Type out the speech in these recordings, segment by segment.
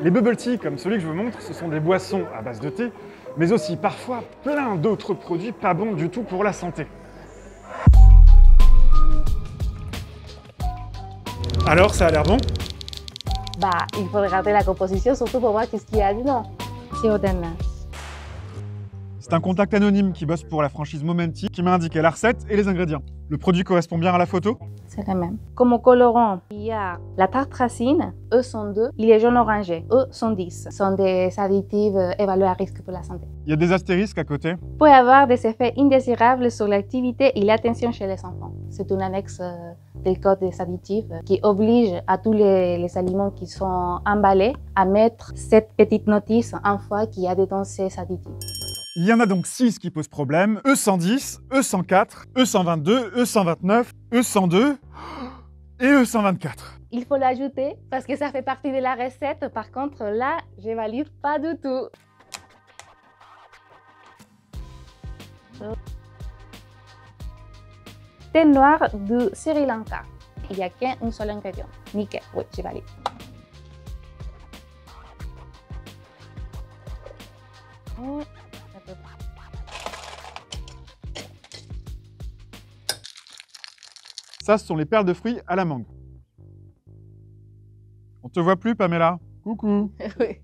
Les bubble tea, comme celui que je vous montre, ce sont des boissons à base de thé, mais aussi parfois plein d'autres produits pas bons du tout pour la santé. Alors, ça a l'air bon? Bah, il faut regarder la composition, surtout pour voir qu'est-ce qu'il y a dedans. Sirop d'ananas. C'est un contact anonyme qui bosse pour la franchise Momenti qui m'a indiqué la recette et les ingrédients. Le produit correspond bien à la photo? C'est la même. Comme colorant, il y a la tartracine, E102, il est jaune orangé, E110. Ce sont des additifs évalués à risque pour la santé. Il y a des astérisques à côté. Peut avoir des effets indésirables sur l'activité et l'attention chez les enfants. C'est une annexe del code des additifs qui oblige à tous les aliments qui sont emballés à mettre cette petite notice une fois qu'il y a dedans ces additifs. Il y en a donc 6 qui posent problème. E110, E104, E122, E129, E102 et E124. Il faut l'ajouter parce que ça fait partie de la recette. Par contre, là, je ne valide pas du tout. Thé noir du Sri Lanka. Il n'y a qu'un seul ingrédient. Nickel, oui, je valide. Ça, ce sont les perles de fruits à la mangue. On te voit plus, Pamela? Coucou. Oui.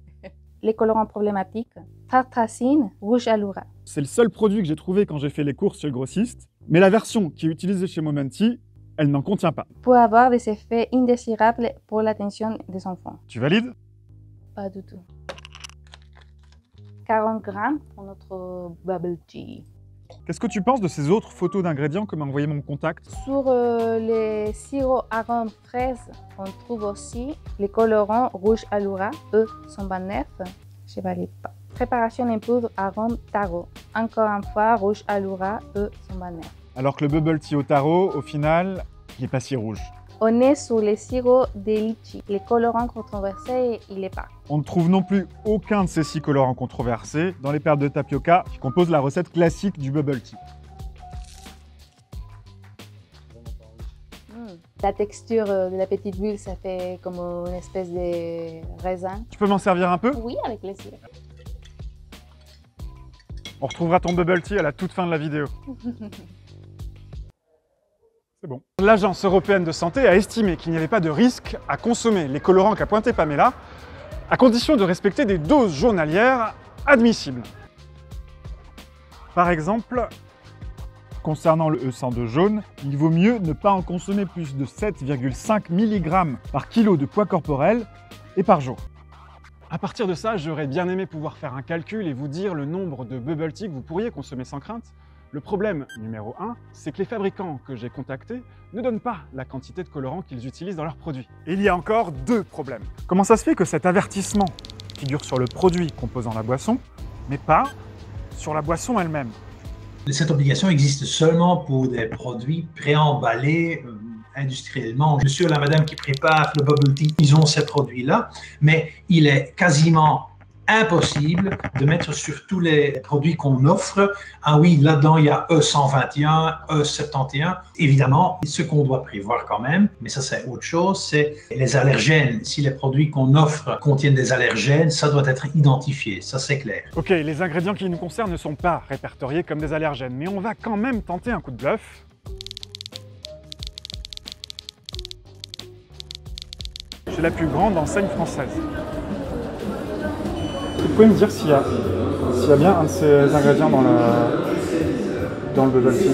Les colorants problématiques, tartracine, rouge aloura. C'est le seul produit que j'ai trouvé quand j'ai fait les courses chez le grossiste, mais la version qui est utilisée chez Momenti, elle n'en contient pas. Peut avoir des effets indésirables pour l'attention des enfants. Tu valides? Pas du tout. 40 grammes pour notre bubble tea. Qu'est-ce que tu penses de ces autres photos d'ingrédients que m'a envoyé mon contact? Sur les sirops arômes fraises, on trouve aussi les colorants rouge aloura, E129. Je ne valide pas. Préparation en poudre arôme taro. Encore une fois, rouge aloura, E129. Alors que le bubble tea au taro, au final, il n'est pas si rouge. On est sur les sirops de litchi. Les colorants controversés, il n'est pas. On ne trouve non plus aucun de ces 6 colorants controversés dans les perles de tapioca qui composent la recette classique du bubble tea. La texture de la petite bulle, ça fait comme une espèce de raisin. Tu peux m'en servir un peu? Oui, avec plaisir. On retrouvera ton bubble tea à la toute fin de la vidéo. C'est bon. L'Agence européenne de santé a estimé qu'il n'y avait pas de risque à consommer les colorants qu'a pointé Pamela, à condition de respecter des doses journalières admissibles. Par exemple, concernant le E102 jaune, il vaut mieux ne pas en consommer plus de 7,5 mg par kilo de poids corporel et par jour. À partir de ça, j'aurais bien aimé pouvoir faire un calcul et vous dire le nombre de bubble tea que vous pourriez consommer sans crainte. Le problème numéro 1, c'est que les fabricants que j'ai contactés ne donnent pas la quantité de colorants qu'ils utilisent dans leurs produits. Et il y a encore 2 problèmes. Comment ça se fait que cet avertissement figure sur le produit composant la boisson, mais pas sur la boisson elle-même? Cette obligation existe seulement pour des produits préemballés industriellement. Monsieur et la madame qui préparent le bubble tea, ils ont ces produits-là, mais il est quasiment impossible de mettre sur tous les produits qu'on offre, ah oui, là-dedans il y a E121, E71. Évidemment, ce qu'on doit prévoir quand même, mais ça c'est autre chose, c'est les allergènes. Si les produits qu'on offre contiennent des allergènes, ça doit être identifié, ça c'est clair. Ok, les ingrédients qui nous concernent ne sont pas répertoriés comme des allergènes, mais on va quand même tenter un coup de bluff. Chez la plus grande enseigne française. Vous pouvez me dire s'il y a bien un de ces ingrédients dans le bubble tea?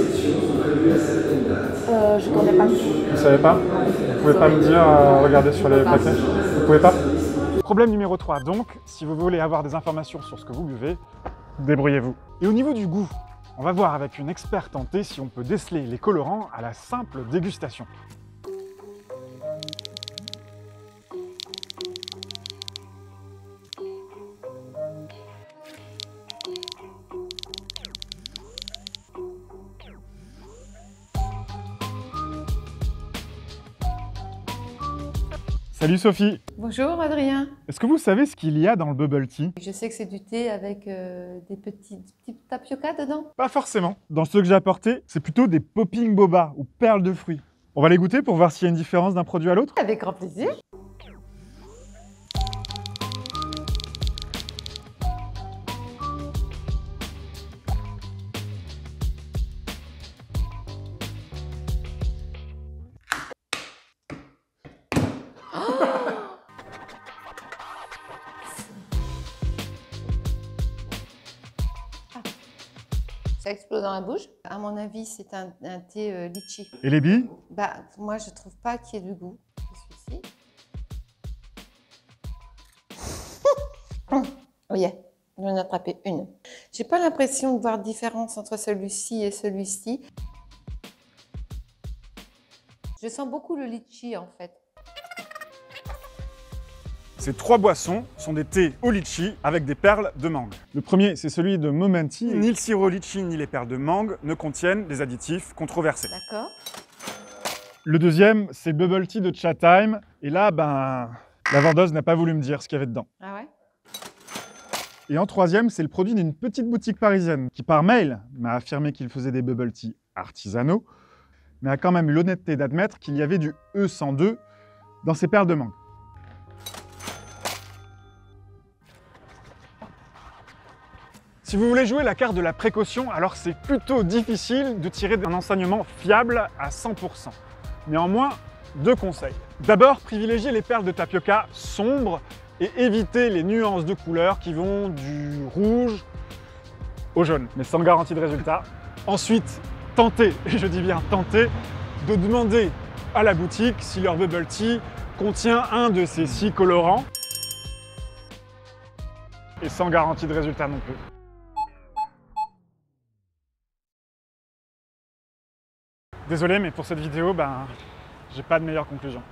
Je ne connais pas. Vous savez pas? Vous pouvez pas me dire, regardez sur les paquets? Vous pouvez pas? Problème numéro 3, donc, si vous voulez avoir des informations sur ce que vous buvez, débrouillez-vous. Et au niveau du goût, on va voir avec une experte en thé si on peut déceler les colorants à la simple dégustation. Salut Sophie! Bonjour Adrien. Est-ce que vous savez ce qu'il y a dans le bubble tea? Je sais que c'est du thé avec des petits tapioca dedans. Pas forcément. Dans ceux que j'ai apportés, c'est plutôt des popping boba ou perles de fruits. On va les goûter pour voir s'il y a une différence d'un produit à l'autre? Avec grand plaisir. Ça explose dans la bouche. À mon avis, c'est un thé litchi. Et les billes? Bah, moi, je trouve pas qu'il y ait du goût. Celui-ci. Oh yeah, j'en ai attrapé une. J'ai pas l'impression de voir différence entre celui-ci et celui-ci. Je sens beaucoup le litchi en fait. Ces 3 boissons sont des thés au litchi avec des perles de mangue. Le premier, c'est celui de Momenti. Ni le sirop litchi ni les perles de mangue ne contiennent des additifs controversés. D'accord. Le deuxième, c'est le bubble tea de Chatime. Et là, la vendeuse n'a pas voulu me dire ce qu'il y avait dedans. Ah ouais? Et en troisième, c'est le produit d'une petite boutique parisienne qui, par mail, m'a affirmé qu'il faisait des bubble tea artisanaux, mais a quand même eu l'honnêteté d'admettre qu'il y avait du E102 dans ses perles de mangue. Si vous voulez jouer la carte de la précaution, alors c'est plutôt difficile de tirer un enseignement fiable à 100%. Néanmoins, 2 conseils. D'abord, privilégiez les perles de tapioca sombres et évitez les nuances de couleurs qui vont du rouge au jaune, mais sans garantie de résultat. Ensuite, tentez, et je dis bien tentez, de demander à la boutique si leur bubble tea contient un de ces 6 colorants, et sans garantie de résultat non plus. Désolé, mais pour cette vidéo, j'ai pas de meilleure conclusion.